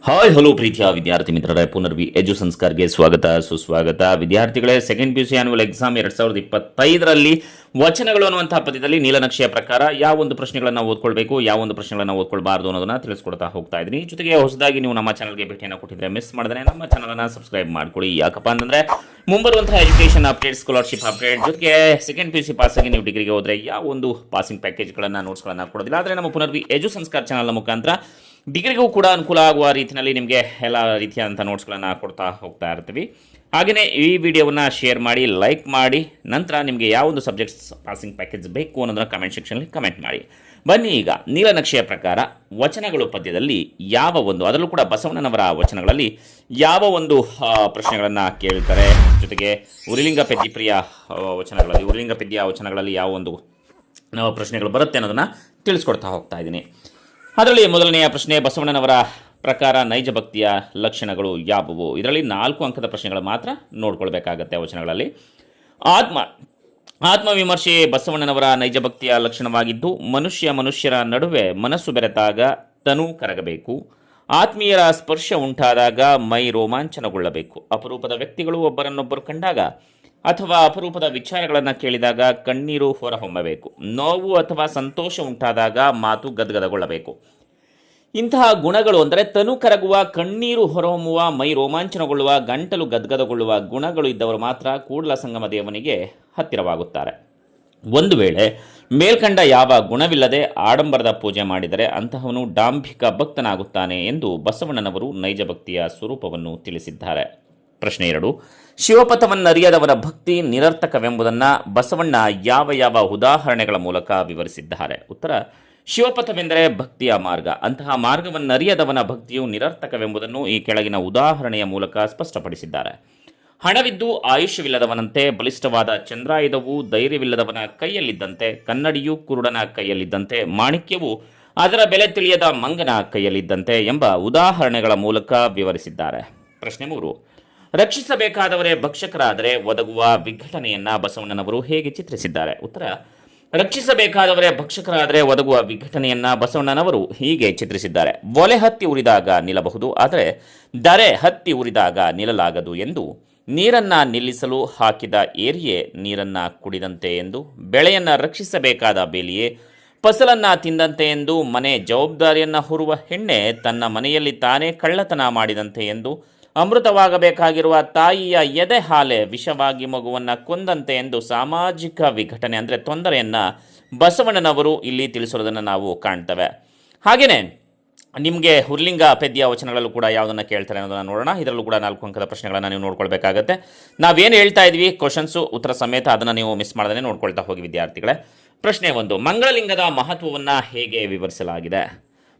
Hi hello ಪ್ರೀತಿಯ ವಿದ್ಯಾರ್ಥಿ ಮಿತ್ರರೇ, ಪುನರ್ವಿ ಎಜು ಸಂಸ್ಕಾರ್ಗೆ ಸ್ವಾಗತ ಸುಸ್ವಾಗತ. ವಿದ್ಯಾರ್ಥಿಗಳೇ, ಸೆಕೆಂಡ್ PUC ಆನ್ಯುವಲ್ ಎಕ್ಸಾಮ್ 2025ರಲ್ಲಿ ವಚನಗಳು ಅನ್ನುವಂತಹ ಪದ್ಯದಲ್ಲಿ ನೀಲನಕ್ಷೆಯ ಪ್ರಕಾರ ಯಾವ ಒಂದು ಪ್ರಶ್ನೆಗಳನ್ನು ಓದ್ಕೊಳ್ಬೇಕು, ಯಾವ ಒಂದು ಪ್ರಶ್ನೆಗಳನ್ನು ಓದ್ಕೊಳ್ಬಾರ್ದು ಅನ್ನೋದನ್ನ ತಿಳಿಸ್ಕೊಡ್ತಾ ಹೋಗ್ತಾ ಇದ್ದೀನಿ. ಜೊತೆಗೆ ಹೊಸದಾಗಿ ನೀವು ನಮ್ಮ ಚಾನಲ್ಗೆ ಭೇಟಿಯನ್ನು ಕೊಟ್ಟಿದ್ರೆ ಮಿಸ್ ಮಾಡಿದ್ರೆ ನಮ್ಮ ಚಾನಲನ್ನು ಸಬ್ಸ್ಕ್ರೈಬ್ ಮಾಡ್ಕೊಳ್ಳಿ. ಯಾಕಪ್ಪ ಅಂತಂದ್ರೆ ಮುಂಬರುವಂತಹ ಎಜುಕೇಷನ್ ಅಪ್ಡೇಟ್, ಸ್ಕಾಲರ್ಶಿಪ್ ಅಪ್ಡೇಟ್, ಜೊತೆಗೆ ಸೆಕೆಂಡ್ PUC ಪಾಸ್ ಆಗಿ ನೀವು ಡಿಗ್ರಿಗೆ ಹೋದ್ರೆ ಯಾವ ಒಂದು ಪಾಸಿಂಗ್ ಪ್ಯಾಕೇಜ್ಗಳನ್ನು ನೋಟ್ಸ್ಗಳನ್ನು ಕೊಡೋದಿಲ್ಲ. ಆದರೆ ನಮ್ಮ ಪುನರ್ವಿ ಎಜು ಸಂಸ್ಕಾರ್ ಚಾನಲ್ನ ಮುಖಾಂತರ ಡಿಗ್ರಿಗೂ ಕೂಡ ಅನುಕೂಲ ಆಗುವ ರೀತಿಯಲ್ಲಿ ನಿಮಗೆ ಎಲ್ಲ ರೀತಿಯಾದಂಥ ನೋಟ್ಸ್ಗಳನ್ನು ಕೊಡ್ತಾ ಹೋಗ್ತಾ ಇರ್ತೀವಿ. ಹಾಗೆಯೇ ಈ ವಿಡಿಯೋವನ್ನು ಶೇರ್ ಮಾಡಿ, ಲೈಕ್ ಮಾಡಿ, ನಂತರ ನಿಮಗೆ ಯಾವ ಒಂದು ಸಬ್ಜೆಕ್ಟ್ಸ್ ಪಾಸಿಂಗ್ ಪ್ಯಾಕೇಜ್ ಬೇಕು ಅನ್ನೋದನ್ನು ಕಮೆಂಟ್ ಸೆಕ್ಷನಲ್ಲಿ ಕಮೆಂಟ್ ಮಾಡಿ. ಬನ್ನಿ ಈಗ ನೀಲನಕ್ಷೆಯ ಪ್ರಕಾರ ವಚನಗಳು ಪದ್ಯದಲ್ಲಿ ಯಾವ ಒಂದು, ಅದರಲ್ಲೂ ಕೂಡ ಬಸವಣ್ಣನವರ ವಚನಗಳಲ್ಲಿ ಯಾವ ಒಂದು ಪ್ರಶ್ನೆಗಳನ್ನು ಕೇಳ್ತಾರೆ, ಜೊತೆಗೆ ಉರಿಲಿಂಗ ಪದ್ಯಪ್ರಿಯ ವಚನಗಳಲ್ಲಿ, ಉರಿಲಿಂಗ ಪದ್ಯ ವಚನಗಳಲ್ಲಿ ಯಾವ ಒಂದು ಪ್ರಶ್ನೆಗಳು ಬರುತ್ತೆ ಅನ್ನೋದನ್ನು ತಿಳಿಸ್ಕೊಡ್ತಾ ಹೋಗ್ತಾ ಇದ್ದೀನಿ. ಅದರಲ್ಲಿ ಮೊದಲನೆಯ ಪ್ರಶ್ನೆ, ಬಸವಣ್ಣನವರ ಪ್ರಕಾರ ನೈಜ ಭಕ್ತಿಯ ಲಕ್ಷಣಗಳು ಯಾವುವು? ಇದರಲ್ಲಿ 4 ಅಂಕದ ಪ್ರಶ್ನೆಗಳು ಮಾತ್ರ ನೋಡ್ಕೊಳ್ಬೇಕಾಗತ್ತೆ ವಚನಗಳಲ್ಲಿ. ಆತ್ಮವಿಮರ್ಶೆ ಬಸವಣ್ಣನವರ ನೈಜ ಭಕ್ತಿಯ ಲಕ್ಷಣವಾಗಿದ್ದು, ಮನುಷ್ಯರ ನಡುವೆ ಮನಸ್ಸು ಬೆರೆತಾಗ ತನು ಕರಗಬೇಕು, ಆತ್ಮೀಯರ ಸ್ಪರ್ಶ ಉಂಟಾದಾಗ ಮೈ ರೋಮಾಂಚನಗೊಳ್ಳಬೇಕು, ಅಪರೂಪದ ವ್ಯಕ್ತಿಗಳು ಒಬ್ಬರನ್ನೊಬ್ಬರು ಕಂಡಾಗ ಅಥವಾ ಅಪರೂಪದ ವಿಚಾರಗಳನ್ನು ಕೇಳಿದಾಗ ಕಣ್ಣೀರು ಹೊರಹೊಮ್ಮಬೇಕು, ನೋವು ಅಥವಾ ಸಂತೋಷ ಉಂಟಾದಾಗ ಮಾತು ಗದ್ಗದಗೊಳ್ಳಬೇಕು. ಇಂತಹ ಗುಣಗಳು ಅಂದರೆ ತನು ಕರಗುವ, ಕಣ್ಣೀರು ಹೊರಹೊಮ್ಮುವ, ಮೈ ರೋಮಾಂಚನಗೊಳ್ಳುವ, ಗಂಟಲು ಗದ್ಗದಗೊಳ್ಳುವ ಗುಣಗಳು ಇದ್ದವರು ಮಾತ್ರ ಕೂಡಲ ಸಂಗಮ ದೇವನಿಗೆ ಹತ್ತಿರವಾಗುತ್ತಾರೆ. ಒಂದು ವೇಳೆ ಮೇಲ್ಕಂಡ ಯಾವ ಗುಣವಿಲ್ಲದೆ ಆಡಂಬರದ ಪೂಜೆ ಮಾಡಿದರೆ ಅಂತಹವನು ಡಾಂಭಿಕ ಭಕ್ತನಾಗುತ್ತಾನೆ ಎಂದು ಬಸವಣ್ಣನವರು ನೈಜ ಭಕ್ತಿಯ ಸ್ವರೂಪವನ್ನು ತಿಳಿಸಿದ್ದಾರೆ. ಪ್ರಶ್ನೆ 2, ಶಿವಪಥವನ್ನರಿಯದವರ ಭಕ್ತಿ ನಿರರ್ಥಕವೆಂಬುದನ್ನು ಬಸವಣ್ಣ ಯಾವ ಯಾವ ಉದಾಹರಣೆಗಳ ಮೂಲಕ ವಿವರಿಸಿದ್ದಾರೆ? ಉತ್ತರ, ಶಿವಪಥವೆಂದರೆ ಭಕ್ತಿಯ ಮಾರ್ಗ. ಅಂತಹ ಮಾರ್ಗವನ್ನರಿಯದವನ ಭಕ್ತಿಯು ನಿರರ್ಥಕವೆಂಬುದನ್ನು ಈ ಕೆಳಗಿನ ಉದಾಹರಣೆಯ ಮೂಲಕ ಸ್ಪಷ್ಟಪಡಿಸಿದ್ದಾರೆ. ಹಣವಿದ್ದು ಆಯುಷ್ಯವಿಲ್ಲದವನಂತೆ, ಬಲಿಷ್ಠವಾದ ಚಂದ್ರಾಯುಧವು ಧೈರ್ಯವಿಲ್ಲದವನ ಕೈಯಲ್ಲಿದ್ದಂತೆ, ಕನ್ನಡಿಯು ಕುರುಡನ ಕೈಯಲ್ಲಿದ್ದಂತೆ, ಮಾಣಿಕ್ಯವು ಅದರ ಬೆಲೆ ತಿಳಿಯದ ಮಂಗನ ಕೈಯಲ್ಲಿದ್ದಂತೆ ಎಂಬ ಉದಾಹರಣೆಗಳ ಮೂಲಕ ವಿವರಿಸಿದ್ದಾರೆ. ಪ್ರಶ್ನೆ 3, ರಕ್ಷಿಸಬೇಕಾದವರೇ ಭಕ್ಷಕರಾದರೆ ಒದಗುವ ವಿಘಟನೆಯನ್ನ ಬಸವಣ್ಣನವರು ಹೇಗೆ ಚಿತ್ರಿಸಿದ್ದಾರೆ? ಉತ್ತರ, ರಕ್ಷಿಸಬೇಕಾದವರೇ ಭಕ್ಷಕರಾದರೆ ಒದಗುವ ವಿಘಟನೆಯನ್ನ ಬಸವಣ್ಣನವರು ಹೀಗೆ ಚಿತ್ರಿಸಿದ್ದಾರೆ. ಒಲೆ ಹತ್ತಿ ಉರಿದಾಗ ನಿಲ್ಲಬಹುದು, ಆದರೆ ದರೆ ಹತ್ತಿ ಉರಿದಾಗ ನಿಲ್ಲಲಾಗದು ಎಂದು, ನೀರನ್ನ ನಿಲ್ಲಿಸಲು ಹಾಕಿದ ಏರಿಯೇ ನೀರನ್ನ ಕುಡಿದಂತೆ ಎಂದು, ಬೆಳೆಯನ್ನ ರಕ್ಷಿಸಬೇಕಾದ ಬೇಲಿಯೇ ಫಸಲನ್ನ ತಿಂದಂತೆ ಎಂದು, ಮನೆ ಜವಾಬ್ದಾರಿಯನ್ನ ಹೊರುವ ಹೆಣ್ಣೆ ತನ್ನ ಮನೆಯಲ್ಲಿ ತಾನೇ ಕಳ್ಳತನ ಮಾಡಿದಂತೆ ಎಂದು, ಅಮೃತವಾಗಬೇಕಾಗಿರುವ ತಾಯಿಯ ಎದೆ ಹಾಲೆ ವಿಷವಾಗಿ ಮಗುವನ್ನು ಕೊಂದಂತೆ ಎಂದು ಸಾಮಾಜಿಕ ವಿಘಟನೆ ಅಂದರೆ ತೊಂದರೆಯನ್ನು ಬಸವಣ್ಣನವರು ಇಲ್ಲಿ ತಿಳಿಸೋದನ್ನು ನಾವು ಕಾಣ್ತೇವೆ. ಹಾಗೆಯೇ ನಿಮಗೆ ಉರ್ಲಿಂಗ ಪದ್ಯ ವಚನಗಳಲ್ಲೂ ಕೂಡ ಯಾವುದನ್ನು ಕೇಳ್ತಾರೆ ಅನ್ನೋದನ್ನು ನೋಡೋಣ. ಇದರಲ್ಲೂ ಕೂಡ 4 ಅಂಕದ ಪ್ರಶ್ನೆಗಳನ್ನು ನೀವು ನೋಡ್ಕೊಳ್ಬೇಕಾಗತ್ತೆ. ನಾವೇನು ಹೇಳ್ತಾ ಇದ್ವಿ ಕ್ವಶನ್ಸು ಉತ್ತರ ಸಮೇತ ಅದನ್ನು ನೀವು ಮಿಸ್ ಮಾಡದೇ ನೋಡ್ಕೊಳ್ತಾ ಹೋಗಿ ವಿದ್ಯಾರ್ಥಿಗಳೇ. ಪ್ರಶ್ನೆ 1, ಮಂಗಳಲಿಂಗದ ಮಹತ್ವವನ್ನು ಹೇಗೆ ವಿವರಿಸಲಾಗಿದೆ?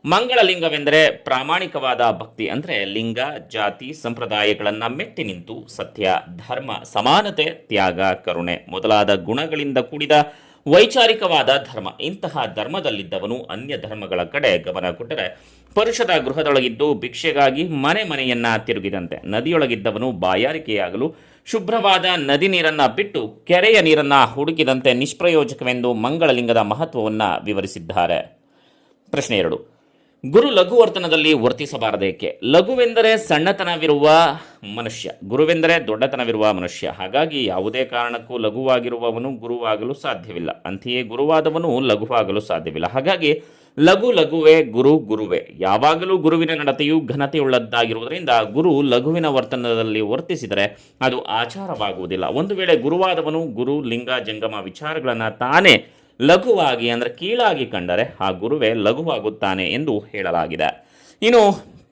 ಮಂಗಳಲಿಂಗವೆಂದರೆ ಪ್ರಾಮಾಣಿಕವಾದ ಭಕ್ತಿ, ಅಂದರೆ ಲಿಂಗ, ಜಾತಿ, ಸಂಪ್ರದಾಯಗಳನ್ನು ಮೆಟ್ಟಿ ನಿಂತು ಸತ್ಯ, ಧರ್ಮ, ಸಮಾನತೆ, ತ್ಯಾಗ, ಕರುಣೆ ಮೊದಲಾದ ಗುಣಗಳಿಂದ ಕೂಡಿದ ವೈಚಾರಿಕವಾದ ಧರ್ಮ. ಇಂತಹ ಧರ್ಮದಲ್ಲಿದ್ದವನು ಅನ್ಯ ಧರ್ಮಗಳ ಕಡೆ ಗಮನ ಕೊಟ್ಟರೆ ಪರುಷದ ಗೃಹದೊಳಗಿದ್ದು ಭಿಕ್ಷೆಗಾಗಿ ಮನೆ ಮನೆಯನ್ನ ತಿರುಗಿದಂತೆ, ನದಿಯೊಳಗಿದ್ದವನು ಬಾಯಾರಿಕೆಯಾಗಲು ಶುಭ್ರವಾದ ನದಿ ನೀರನ್ನ ಬಿಟ್ಟು ಕೆರೆಯ ನೀರನ್ನ ಹುಡುಕಿದಂತೆ ನಿಷ್ಪ್ರಯೋಜಕವೆಂದು ಮಂಗಳಲಿಂಗದ ಮಹತ್ವವನ್ನು ವಿವರಿಸಿದ್ದಾರೆ. ಪ್ರಶ್ನೆ 2, ಗುರು ಲಘುವರ್ತನದಲ್ಲಿ ವರ್ತಿಸಬಾರದೇಕೆ? ಲಘುವೆಂದರೆ ಸಣ್ಣತನವಿರುವ ಮನುಷ್ಯ, ಗುರುವೆಂದರೆ ದೊಡ್ಡತನವಿರುವ ಮನುಷ್ಯ. ಹಾಗಾಗಿ ಯಾವುದೇ ಕಾರಣಕ್ಕೂ ಲಘುವಾಗಿರುವವನು ಗುರುವಾಗಲು ಸಾಧ್ಯವಿಲ್ಲ, ಅಂತೆಯೇ ಗುರುವಾದವನು ಲಘುವಾಗಲು ಸಾಧ್ಯವಿಲ್ಲ. ಹಾಗಾಗಿ ಲಘುವೇ, ಗುರುವೇ. ಯಾವಾಗಲೂ ಗುರುವಿನ ನಡತೆಯು ಘನತೆಯುಳ್ಳದ್ದಾಗಿರುವುದರಿಂದ ಗುರು ಲಘುವಿನ ವರ್ತನದಲ್ಲಿ ವರ್ತಿಸಿದರೆ ಅದು ಆಚಾರವಾಗುವುದಿಲ್ಲ. ಒಂದು ವೇಳೆ ಗುರುವಾದವನು ಗುರು ಲಿಂಗ ಜಂಗಮ ವಿಚಾರಗಳನ್ನು ತಾನೇ ಲಘುವಾಗಿ ಅಂದರೆ ಕೀಳಾಗಿ ಕಂಡರೆ ಆ ಗುರುವೇ ಲಘುವಾಗುತ್ತಾನೆ ಎಂದು ಹೇಳಲಾಗಿದೆ. ಇನ್ನು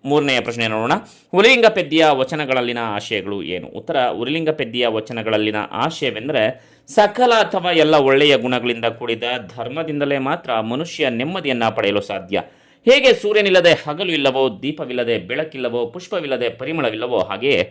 3ನೆಯ ಪ್ರಶ್ನೆ ನೋಡೋಣ. ಉರಿಲಿಂಗ ಪದ್ಯ ವಚನಗಳಲ್ಲಿನ ಆಶಯಗಳು ಏನು? ಉತ್ತರ, ಉರಿಲಿಂಗ ಪದ್ಯ ವಚನಗಳಲ್ಲಿನ ಆಶಯವೆಂದರೆ ಸಕಲ ಅಥವಾ ಎಲ್ಲ ಒಳ್ಳೆಯ ಗುಣಗಳಿಂದ ಕೂಡಿದ ಧರ್ಮದಿಂದಲೇ ಮಾತ್ರ ಮನುಷ್ಯ ನೆಮ್ಮದಿಯನ್ನು ಪಡೆಯಲು ಸಾಧ್ಯ. ಹೇಗೆ ಸೂರ್ಯನಿಲ್ಲದೆ ಹಗಲು ಇಲ್ಲವೋ, ದೀಪವಿಲ್ಲದೆ ಬೆಳಕಿಲ್ಲವೋ, ಪುಷ್ಪವಿಲ್ಲದೆ ಪರಿಮಳವಿಲ್ಲವೋ, ಹಾಗೆಯೇ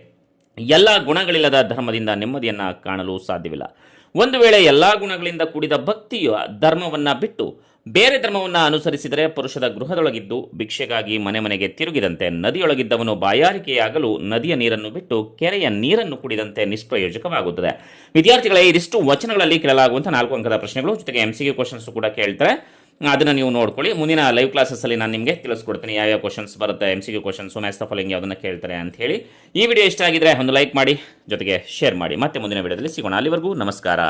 ಎಲ್ಲ ಗುಣಗಳಿಲ್ಲದ ಧರ್ಮದಿಂದ ನೆಮ್ಮದಿಯನ್ನು ಕಾಣಲು ಸಾಧ್ಯವಿಲ್ಲ. ಒಂದು ವೇಳೆ ಎಲ್ಲ ಗುಣಗಳಿಂದ ಕೂಡಿದ ಭಕ್ತಿಯು ಧರ್ಮವನ್ನು ಬಿಟ್ಟು ಬೇರೆ ಧರ್ಮವನ್ನು ಅನುಸರಿಸಿದರೆ ಪುರುಷದ ಗೃಹದೊಳಗಿದ್ದು ಭಿಕ್ಷೆಗಾಗಿ ಮನೆ ಮನೆಗೆ ತಿರುಗಿದಂತೆ, ನದಿಯೊಳಗಿದ್ದವನು ಬಾಯಾರಿಕೆಯಾಗಲು ನದಿಯ ನೀರನ್ನು ಬಿಟ್ಟು ಕೆರೆಯ ನೀರನ್ನು ಕುಡಿದಂತೆ ನಿಷ್ಪ್ರಯೋಜಕವಾಗುತ್ತದೆ. ವಿದ್ಯಾರ್ಥಿಗಳೇ, ಇದಿಷ್ಟು ವಚನಗಳಲ್ಲಿ ಕೇಳಲಾಗುವಂಥ 4 ಅಂಕದ ಪ್ರಶ್ನೆಗಳು, ಜೊತೆಗೆ MCQ ಕ್ವಶನ್ಸ್ ಕೂಡ ಕೇಳ್ತಾರೆ. ಅದನ್ನು ನೀವು ನೋಡ್ಕೊಳ್ಳಿ. ಮುಂದಿನ ಲೈವ್ ಕ್ಲಾಸಸ್ಸಲ್ಲಿ ನಾನು ನಿಮಗೆ ತಿಳಿಸ್ಕೊಡ್ತೀನಿ ಯಾವ್ಯಾವ ಕ್ವಶನ್ಸ್ ಬರುತ್ತೆ, MCQ questions, maths the following ಯಾವುದನ್ನು ಕೇಳ್ತಾರೆ ಅಂತ ಹೇಳಿ. ಈ ವಿಡಿಯೋ ಇಷ್ಟ ಆಗಿದ್ರೆ ಒಂದು ಲೈಕ್ ಮಾಡಿ, ಜೊತೆಗೆ ಶೇರ್ ಮಾಡಿ. ಮತ್ತೆ ಮುಂದಿನ ವಿಡಿಯೋದಲ್ಲಿ ಸಿಗೋಣ. ಅಲ್ಲಿವರೆಗೂ ನಮಸ್ಕಾರ.